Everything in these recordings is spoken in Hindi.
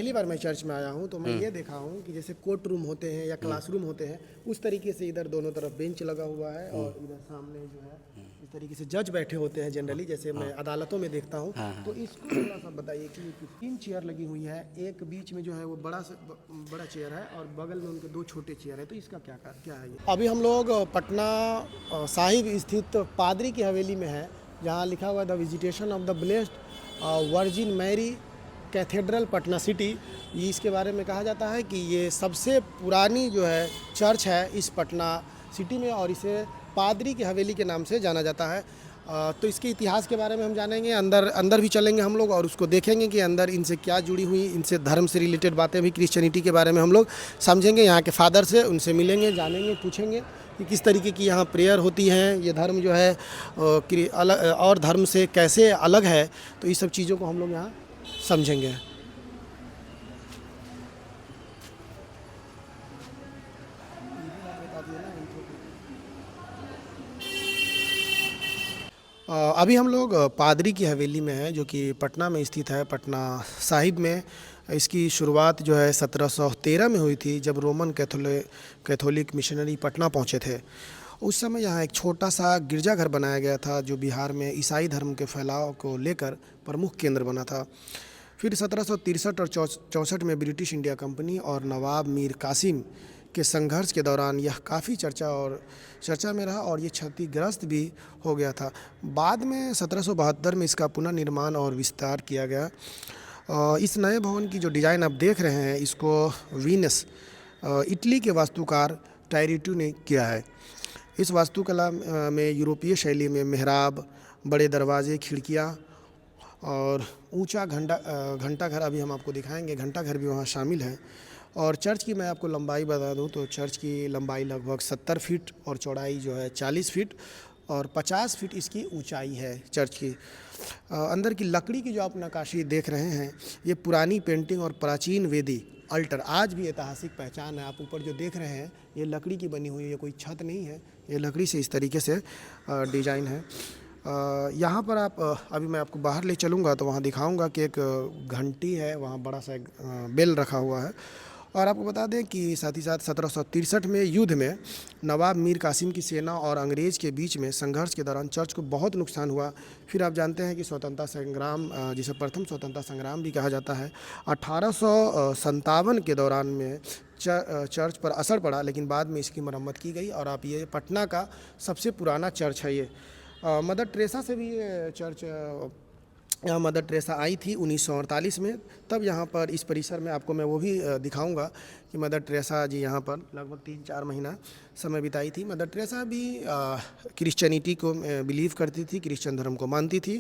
पहली बार मैं चर्च में आया हूँ तो मैं ये देखा हूँ कि जैसे कोर्ट रूम होते हैं या क्लासरूम होते हैं, उस तरीके से इधर दोनों तरफ बेंच लगा हुआ है और इधर सामने जो है इस तरीके से जज बैठे होते हैं जनरली, जैसे मैं अदालतों में देखता हूँ। तो इसको थोड़ा सा बताइए कि 3 चेयर लगी हुई है, एक बीच में जो है वो बड़ा चेयर है और बगल में उनके 2 छोटे चेयर है, तो इसका क्या है ये? अभी हम लोग पटना साहिब स्थित पादरी की हवेली में है, जहाँ लिखा हुआ है the visitation of the blessed virgin Mary cathedral Patna city. ये इसके बारे में कहा जाता है कि ये सबसे पुरानी जो है चर्च है इस पटना सिटी में और इसे पादरी की हवेली के नाम से जाना जाता है। तो इसके इतिहास के बारे में हम जानेंगे, अंदर भी चलेंगे हम लोग और उसको देखेंगे कि अंदर इनसे क्या जुड़ी हुई, इनसे धर्म से रिलेटेड बातें भी, क्रिश्चियनिटी के बारे में हम लोग समझेंगे। यहाँ के फादर से उनसे मिलेंगे, जानेंगे, पूछेंगे कि किस तरीके की यहाँ प्रेयर होती है, ये धर्म जो है अलग और धर्म से कैसे अलग है। तो इस सब चीज़ों को हम लोग यहाँ समझेंगे। अभी हम लोग पादरी की हवेली में हैं, जो कि पटना में स्थित है, पटना साहिब में। इसकी शुरुआत जो है 1713 में हुई थी, जब रोमन कैथोलिक मिशनरी पटना पहुंचे थे। उस समय यहाँ एक छोटा सा गिरजाघर बनाया गया था, जो बिहार में ईसाई धर्म के फैलाव को लेकर प्रमुख केंद्र बना था। फिर 1763 और 64 में ब्रिटिश इंडिया कंपनी और नवाब मीर कासिम के संघर्ष के दौरान यह काफ़ी चर्चा में रहा और ये क्षतिग्रस्त भी हो गया था। बाद में 1772 में इसका पुनर्निर्माण और विस्तार किया गया। इस नए भवन की जो डिज़ाइन आप देख रहे हैं, इसको वीनस इटली के वास्तुकार टायरिटू ने किया है। इस वास्तुकला में यूरोपीय शैली में मेहराब, बड़े दरवाजे, खिड़कियाँ और ऊंचा घंटा घर अभी हम आपको दिखाएंगे। घंटा घर भी वहाँ शामिल है। और चर्च की मैं आपको लंबाई बता दूं तो चर्च की लंबाई लगभग 70 फीट और चौड़ाई जो है 40 फीट और 50 फीट इसकी ऊंचाई है चर्च की। अंदर की लकड़ी की जो आप नक्काशी देख रहे हैं, ये पुरानी पेंटिंग और प्राचीन वेदी अल्टर आज भी ऐतिहासिक पहचान है। आप ऊपर जो देख रहे हैं, ये लकड़ी की बनी हुई है, ये कोई छत नहीं है, ये लकड़ी से इस तरीके से डिजाइन है। यहाँ पर आप अभी मैं आपको बाहर ले चलूँगा तो वहाँ दिखाऊंगा कि एक घंटी है, वहाँ बड़ा सा एक बेल रखा हुआ है। और आपको बता दें कि साथ ही साथ 1763 में युद्ध में नवाब मीर कासिम की सेना और अंग्रेज़ के बीच में संघर्ष के दौरान चर्च को बहुत नुकसान हुआ। फिर आप जानते हैं कि स्वतंत्रता संग्राम, जिसे प्रथम स्वतंत्रता संग्राम भी कहा जाता है, 1857 के दौरान में चर्च पर असर पड़ा, लेकिन बाद में इसकी मरम्मत की गई और आप ये पटना का सबसे पुराना चर्च है। ये मदर टेरेसा से भी ये चर्च, यहाँ मदर टेरेसा आई थी 1948 में, तब यहाँ पर इस परिसर में आपको मैं वो भी दिखाऊंगा कि मदर टेरेसा जी यहाँ पर लगभग 3-4 महीना समय बिताई थी। मदर टेरेसा भी क्रिश्चियनिटी को बिलीव करती थी, क्रिश्चियन धर्म को मानती थी।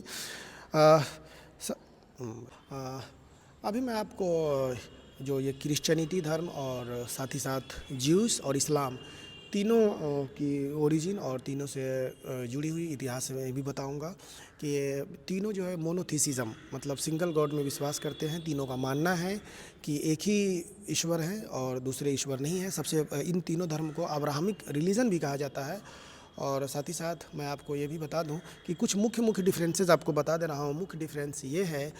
अभी मैं आपको जो ये क्रिश्चियनिटी धर्म और साथ ही साथ ज्यूस और इस्लाम तीनों की ओरिजिन और तीनों से जुड़ी हुई इतिहास में भी बताऊंगा कि ये तीनों जो है मोनोथीसिज्म, मतलब सिंगल गॉड में विश्वास करते हैं। तीनों का मानना है कि एक ही ईश्वर है और दूसरे ईश्वर नहीं है। इन तीनों धर्म को अब्राहमिक रिलीजन भी कहा जाता है। और साथ ही साथ मैं आपको ये भी बता दूं कि कुछ मुख्य डिफरेंसेस आपको बता दे रहा हूँ। मुख्य डिफरेंस ये है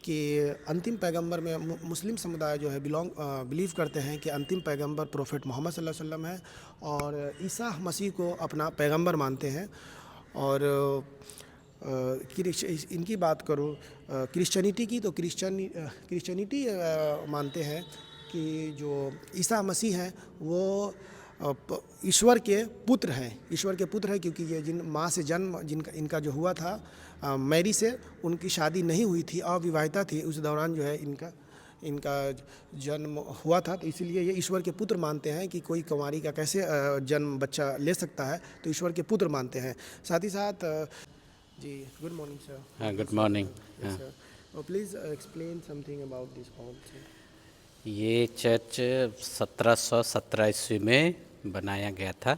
कि अंतिम पैगंबर में मुस्लिम समुदाय जो है बिलीव करते हैं कि अंतिम पैगंबर प्रोफेट मोहम्मद सल्लल्लाहु अलैहि वसल्लम है और ईसा मसीह को अपना पैगंबर मानते हैं। और इनकी बात करो क्रिश्चियनिटी की, तो क्रिश्चियनिटी मानते हैं कि जो ईसा मसीह हैं वो ईश्वर के पुत्र हैं। ईश्वर के पुत्र हैं क्योंकि ये जिन माँ से जन्म इनका जो हुआ था, मैरी से उनकी शादी नहीं हुई थी, अविवाहिता थी। उस दौरान जो है इनका जन्म हुआ था, तो इसीलिए ये ईश्वर के पुत्र मानते हैं कि कोई कुंवारी का कैसे जन्म बच्चा ले सकता है, तो ईश्वर के पुत्र मानते हैं। साथ ही साथ जी, गुड मॉर्निंग सर। हाँ, गुड मॉर्निंग। हाँ sir, please explain something about this hall. ये चर्च 1717 ईस्वी में बनाया गया था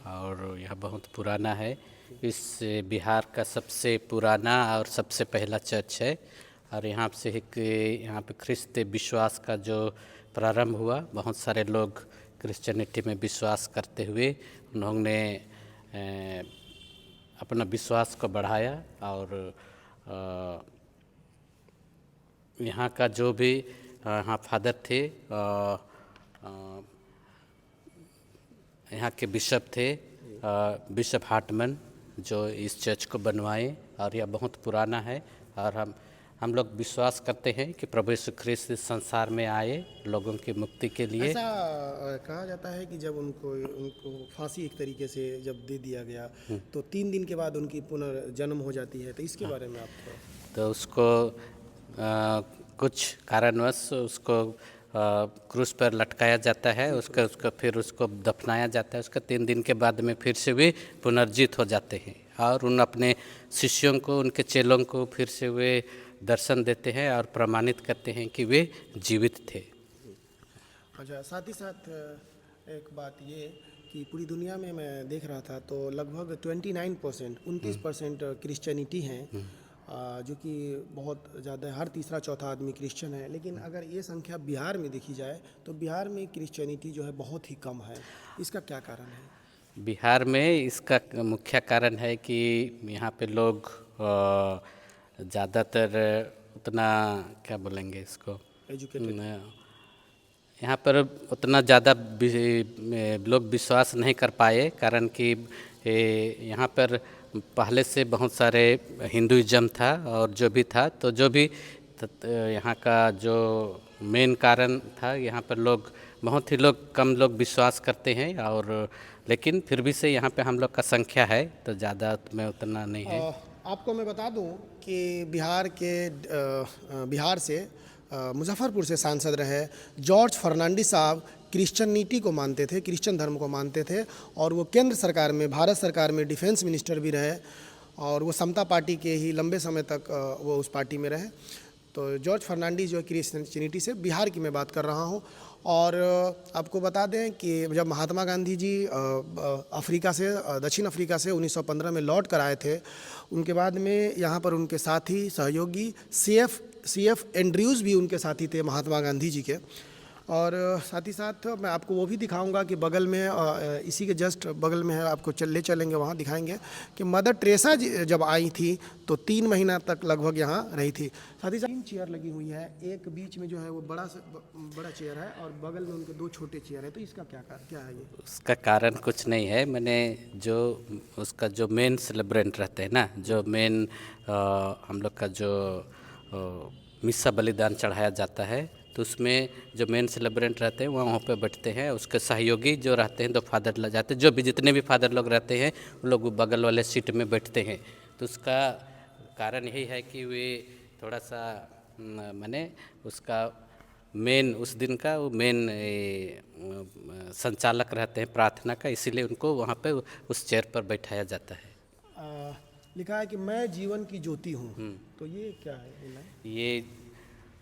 और यह बहुत पुराना है। इस बिहार का सबसे पुराना और सबसे पहला चर्च है और यहाँ पे ख्रिस्त विश्वास का जो प्रारंभ हुआ, बहुत सारे लोग क्रिश्चियनिटी में विश्वास करते हुए उन्होंने अपना विश्वास को बढ़ाया और यहाँ का जो भी यहाँ फादर थे, यहाँ के बिशप थे, बिशप हार्टमन, जो इस चर्च को बनवाए। और यह बहुत पुराना है और हम लोग विश्वास करते हैं कि प्रभु यीशु ख्रिस्त इस संसार में आए लोगों की मुक्ति के लिए। ऐसा कहा जाता है कि जब उनको उनको फांसी एक तरीके से जब दे दिया गया तो 3 दिन के बाद उनकी पुनर्जन्म हो जाती है, तो इसके बारे में आप तो उसको कुछ कारणवश उसको क्रूस पर लटकाया जाता है, उसका फिर उसको दफनाया जाता है। उसका 3 दिन के बाद में फिर से वे पुनर्जीवित हो जाते हैं और उन अपने शिष्यों को, उनके चेलों को फिर से वे दर्शन देते हैं और प्रमाणित करते हैं कि वे जीवित थे। अच्छा, साथ ही साथ एक बात ये कि पूरी दुनिया में मैं देख रहा था तो लगभग 29% क्रिश्चियनिटी हैं, जो कि बहुत ज़्यादा है। हर तीसरा चौथा आदमी क्रिश्चियन है। लेकिन अगर ये संख्या बिहार में देखी जाए तो बिहार में क्रिश्चियनिटी जो है बहुत ही कम है। इसका क्या कारण है? बिहार में इसका मुख्य कारण है कि यहाँ पे लोग ज़्यादातर उतना क्या बोलेंगे इसको, एजुकेटेड, यहाँ पर उतना ज़्यादा लोग विश्वास नहीं कर पाए, कारण कि यहाँ पर पहले से बहुत सारे हिंदुइज्म था और जो भी था, तो जो भी यहाँ का जो मेन कारण था, यहाँ पर लोग बहुत ही कम लोग विश्वास करते हैं। और लेकिन फिर भी से यहाँ पे हम लोग का संख्या है तो ज़्यादा में उतना नहीं है। आपको मैं बता दूं कि बिहार से मुजफ्फरपुर से सांसद रहे जॉर्ज फर्नांडिस साहब क्रिश्चियनिटी को मानते थे, क्रिश्चियन धर्म को मानते थे, और वो केंद्र सरकार में, भारत सरकार में डिफेंस मिनिस्टर भी रहे, और वो समता पार्टी के ही लंबे समय तक वो उस पार्टी में रहे। तो जॉर्ज फर्नांडिस जो है क्रिश्चियनिटी से, बिहार की मैं बात कर रहा हूँ। और आपको बता दें कि जब महात्मा गांधी जी अफ्रीका से, दक्षिण अफ्रीका से 1915 में लौट कर आए थे, उनके बाद में यहाँ पर उनके साथी सहयोगी CF एंड्रयूज़ भी उनके साथी थे महात्मा गांधी जी के। और साथ ही साथ मैं आपको वो भी दिखाऊंगा कि बगल में, इसी के जस्ट बगल में है, आपको ले चलेंगे वहाँ, दिखाएंगे कि मदर टेरेसा जब आई थी तो 3 महीना तक लगभग यहाँ रही थी। साथ ही साथ 3 चेयर लगी हुई है, एक बीच में जो है वो बड़ा चेयर है और बगल में उनके 2 छोटे चेयर है। तो इसका क्या है ये? उसका कारण कुछ नहीं है, मैंने जो उसका जो मेन सेलिब्रेंट रहते हैं ना, जो मेन हम लोग का जो मिस्सा बलिदान चढ़ाया जाता है, तो उसमें जो मेन सेलिब्रेंट रहते हैं वहाँ पे बैठते हैं। उसके सहयोगी जो रहते हैं, 2 फादर लग जाते हैं, जो भी जितने भी फादर लोग रहते हैं वो लोग बगल वाले सीट में बैठते हैं। तो उसका कारण यही है कि वे थोड़ा सा माने उसका मेन, उस दिन का वो मेन संचालक रहते हैं प्रार्थना का, इसीलिए उनको वहाँ पे उस चेयर पर बैठाया जाता है। लिखा है कि मैं जीवन की ज्योति हूँ, तो ये क्या है? ये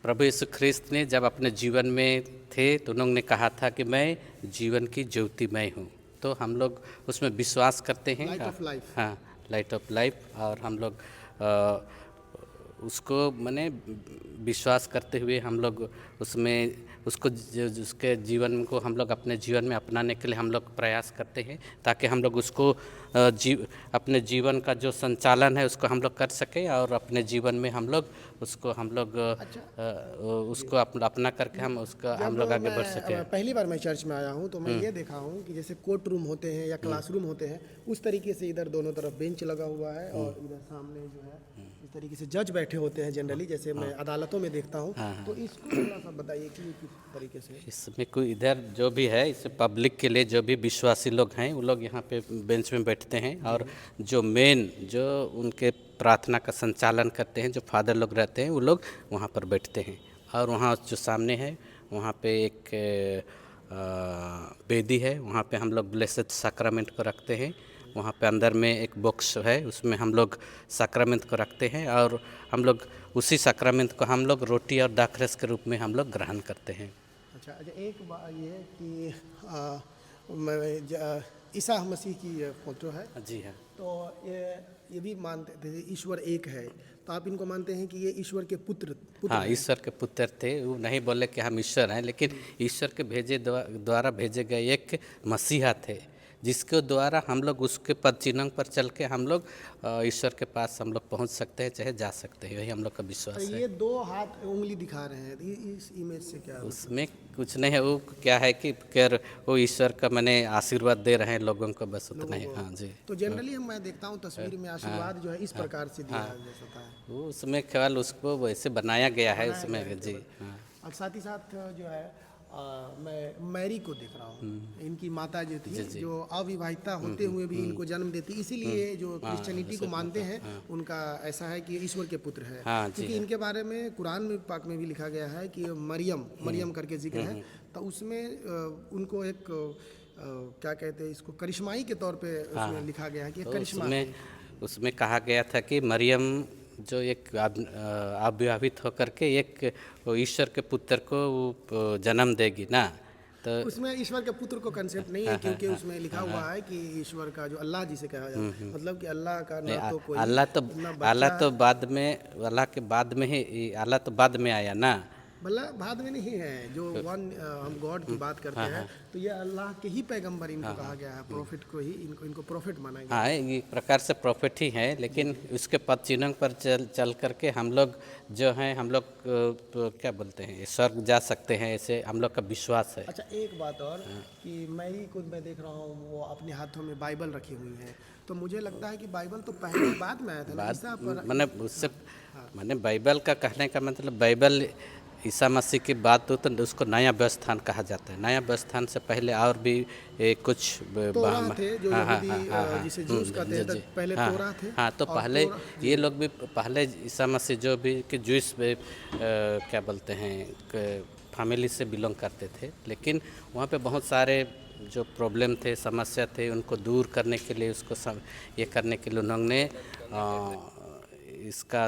प्रभु यीशु ख्रिस्त ने जब अपने जीवन में थे तो उन्होंने कहा था कि मैं जीवन की ज्योति मैं हूँ। तो हम लोग उसमें विश्वास करते हैं, लाइट ऑफ लाइफ। हाँ, लाइट ऑफ लाइफ। और हम लोग उसको माने विश्वास करते हुए हम लोग उसमें उसको उसके जीवन को हम लोग अपने जीवन में अपनाने के लिए हम लोग प्रयास करते हैं, ताकि हम लोग उसको अपने जीवन का जो संचालन है उसको हम लोग कर सकें और अपने जीवन में हम लोग उसको उसको अपना करके हम उसका हम लोग आगे बढ़ सकें। पहली बार मैं चर्च में आया हूँ तो मैं ये देखा हूँ कि जैसे कोर्ट रूम होते हैं या क्लासरूम होते हैं, उस तरीके से इधर दोनों तरफ बेंच लगा हुआ है और इधर सामने जो है इस तरीके से जज बैठे होते हैं जनरली, जैसे मैं अदालतों में देखता हूँ। तो इसको थोड़ा सा बताइए कि किस तरीके से इसमें कोई इधर जो भी है, इसे पब्लिक के लिए जो भी विश्वासी लोग हैं वो लोग यहाँ पे बेंच में बैठते हैं, और जो मेन जो उनके प्रार्थना का संचालन करते हैं, जो फादर लोग रहते हैं, वो लोग वहाँ पर बैठते हैं। और वहाँ जो सामने है वहाँ पे एक वेदी है, वहाँ पे हम लोग ब्लेसेड सैक्रामेंट को रखते हैं। वहाँ पे अंदर में एक बॉक्स है, उसमें हम लोग सैक्रामेंट को रखते हैं, और हम लोग उसी सैक्रामेंट को हम लोग रोटी और दाखरस के रूप में हम लोग ग्रहण करते हैं। अच्छा, एक बात ये कि ईसा मसीह की फोटो है। जी हाँ। तो ये भी मानते थे ईश्वर एक है, तो आप इनको मानते हैं कि ये ईश्वर के पुत्र हाँ, ईश्वर के पुत्र थे। वो नहीं बोले कि हम ईश्वर हैं, लेकिन ईश्वर के द्वारा भेजे गए एक मसीहा थे, जिसके द्वारा हम लोग उसके पद चिन्ह पर चल के हम लोग ईश्वर के पास हम लोग पहुंच सकते हैं, चाहे जा सकते हैं, यही हम लोग का विश्वास है। ये दो हाथ उंगली दिखा रहे हैं, इस इमेज से क्या उसमें कुछ नहीं है, वो क्या है कि कर वो ईश्वर का मैंने आशीर्वाद दे रहे हैं लोगों को, बस उतना ही। हाँ जी। तो जनरली मैं देखता हूँ तस्वीर में आशीर्वाद जो है इस प्रकार से दिया जाता है। वो उसमें केवल उसको वैसे बनाया गया है उसमें जी। हाँ और साथ ही साथ जो है मैं मैरी को देख रहा हूँ, इनकी माता जो थी, जो अविवाहिता होते हुए भी इनको जन्म देती, इसीलिए जो क्रिश्चियनिटी को मानते हैं उनका ऐसा है कि ईश्वर के पुत्र है। हाँ जी। क्योंकि इनके बारे में कुरान में पाक में भी लिखा गया है कि मरियम करके जिक्र है, तो उसमें उनको एक क्या कहते हैं इसको, करिश्माई के तौर पे उसमें लिखा गया है कि तो करिश्मा। उसमें कहा गया था कि मरियम जो एक अविवाहित होकर के एक वो ईश्वर के पुत्र को वो जन्म देगी ना, तो उसमें ईश्वर के पुत्र को कंसेप्ट नहीं है, क्योंकि उसमें लिखा हुआ है कि ईश्वर का जो अल्लाह जिसे कहा जाता है, मतलब कि अल्लाह का ना तो कोई अल्लाह तो ना अल्लाह बच्चा, तो बाद में, अल्लाह के बाद में ही, अल्लाह तो बाद में आया ना। मतलब बाद में नहीं है, जो वन हम गॉड की बात करते हैं तो ये अल्लाह के ही पैगंबर इनको कहा गया है, प्रॉफिट को ही इनको प्रॉफिट माना गया है। हाँ, ये एक प्रकार से प्रॉफिट ही है, लेकिन उसके पद चिन्ह पर चल करके हम लोग जो हैं, हम लोग क्या बोलते हैं, स्वर्ग जा सकते हैं, ऐसे हम लोग का विश्वास है। अच्छा, एक बात और कि मैरी को मैं देख रहा हूँ, वो अपने हाथों में बाइबल रखी हुई है, तो मुझे लगता है कि बाइबल तो पहले बाद में आया था ना, ईसा पर। मैंने उससे मैंने बाइबल का कहने का मतलब, बाइबल ईसा मसीह की बात हो तो उसको नया व्यवस्थान कहा जाता है। नया व्यवस्थान से पहले और भी कुछ तोराह थे जो यहूदी जिसे ज्यूस कहते हैं, पहले तोराह थे। हाँ, तो पहले ये लोग भी पहले ईसा मसीह जो भी कि ज्यूस क्या बोलते हैं फैमिली से बिलोंग करते थे, लेकिन वहाँ पे बहुत सारे जो प्रॉब्लम थे, समस्या थे, उनको दूर करने के लिए, उसको ये करने के लिए उन्होंने इसका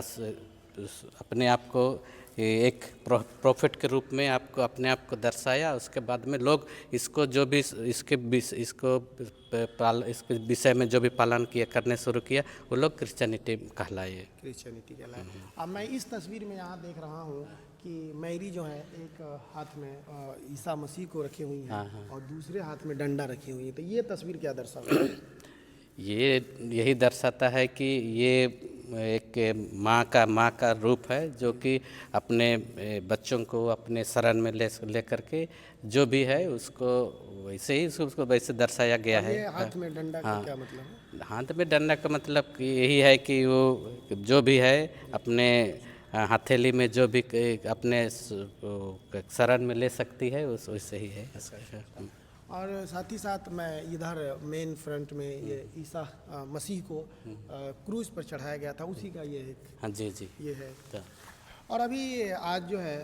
अपने आप को एक प्रॉफिट के रूप में आपको अपने आप को दर्शाया। उसके बाद में लोग इसको जो भी इसके विषय में जो भी पालन किया, करने शुरू किया, वो लोग क्रिश्चियनिटी कहलाए। क्रिश्चियनिटी कहलाए। अब मैं इस तस्वीर में यहाँ देख रहा हूँ कि मैरी जो है एक हाथ में ईसा मसीह को रखी हुई है और दूसरे हाथ में डंडा रखी हुई है, तो ये तस्वीर क्या दर्शाता है? ये यही दर्शाता है कि ये एक माँ का रूप है, जो कि अपने बच्चों को अपने शरण में ले करके जो भी है उसको वैसे ही उसको वैसे दर्शाया गया है। ये हाथ में डंडा का क्या मतलब है? हाथ में डंडा का मतलब कि यही है कि वो जो भी है अपने हथेली में जो भी अपने शरण में ले सकती है, उस वैसे ही है। और साथ ही साथ मैं इधर मेन फ्रंट में ये ईसा मसीह को क्रूज पर चढ़ाया गया था, उसी का ये एक हाँ जी जी ये है। और अभी आज जो है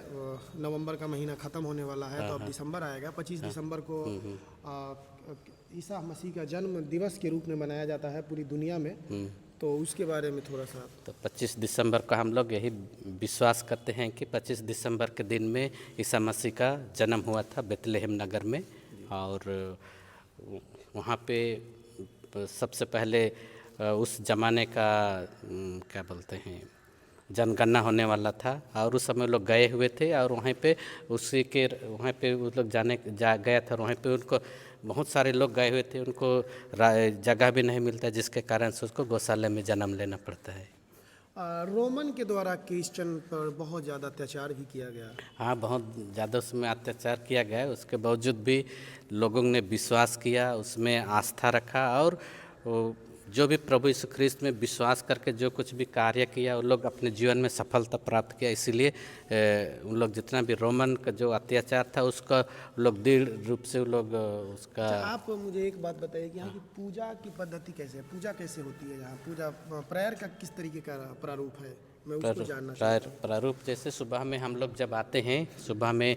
नवंबर का महीना ख़त्म होने वाला है, तो अब दिसंबर आएगा। 25 दिसंबर को ईसा मसीह का जन्म दिवस के रूप में मनाया जाता है पूरी दुनिया में, तो उसके बारे में थोड़ा सा। तो 25 दिसंबर को हम लोग यही विश्वास करते हैं कि 25 दिसंबर के दिन में ईसा मसीह का जन्म हुआ था बेथलेहम नगर में, और वहाँ पे सबसे पहले उस ज़माने का क्या बोलते हैं जनगणना होने वाला था, और उस समय लोग गए हुए थे, और वहाँ पे वहाँ पे वो लोग गया था, और वहाँ पे उनको बहुत सारे लोग गए हुए थे, उनको जगह भी नहीं मिलता, जिसके कारण से उसको गौशाला में जन्म लेना पड़ता है। रोमन के द्वारा क्रिश्चियन पर बहुत ज़्यादा अत्याचार भी किया गया। हाँ, बहुत ज़्यादा उसमें अत्याचार किया गया है, उसके बावजूद भी लोगों ने विश्वास किया, उसमें आस्था रखा, और जो भी प्रभु यीशु ख्रिस्त में विश्वास करके जो कुछ भी कार्य किया, उन लोग अपने जीवन में सफलता प्राप्त किया। इसीलिए उन लोग जितना भी रोमन का जो अत्याचार था उसका लोग दृढ़ रूप से लोग उसका। आप मुझे एक बात बताइए कि यहाँ की पूजा की पद्धति कैसे है, पूजा कैसे होती है यहाँ, पूजा प्रेयर का किस तरीके का प्रारूप है, मैं उसको जानना चाहता हूँ। प्रारूप जैसे सुबह में हम लोग जब आते हैं, सुबह में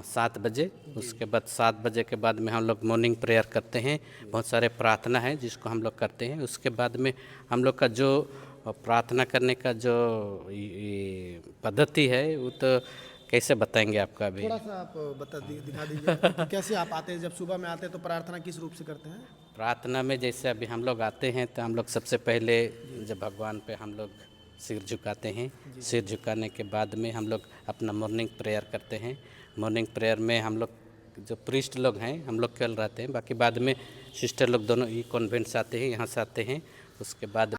7 बजे, उसके बाद 7 बजे के बाद में हम लोग मॉर्निंग प्रेयर करते हैं। बहुत सारे प्रार्थना है जिसको हम लोग करते हैं। उसके बाद में हम लोग का जो प्रार्थना करने का जो पद्धति है, वो तो कैसे बताएंगे आपका अभी? थोड़ा सा आप दिखा दीजिए कि कैसे आप आते हैं, जब सुबह में आते हैं तो प्रार्थना किस रूप से करते हैं? प्रार्थना में जैसे अभी हम लोग आते हैं तो हम लोग सबसे पहले जब भगवान पे हम लोग सिर झुकाते हैं, सिर झुकाने के बाद में हम लोग अपना मॉर्निंग प्रेयर करते हैं। मॉर्निंग प्रेयर में हम लोग जो प्रीस्ट लोग हैं हम लोग केवल रहते हैं, बाकी बाद में सिस्टर लोग दोनों ही कॉन्वेंट से आते हैं, यहाँ से आते हैं। उसके बाद